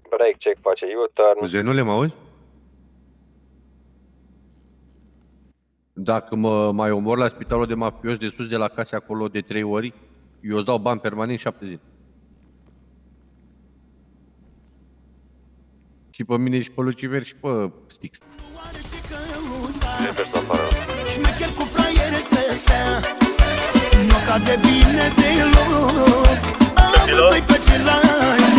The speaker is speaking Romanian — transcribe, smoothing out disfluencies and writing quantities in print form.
Break check face U-turn. Zenule, mă auzi? Dacă mă mai omor la spitalul de mafios de sus de la case acolo de 3 ori, eu îți dau bani permanent 7 zile. Și pe mine și pe Lucifer și pe Stix. Ce persoană pare rău. Șmecher cu fraiere să stea, nu cade bine deloc. Amândoi pe celălalt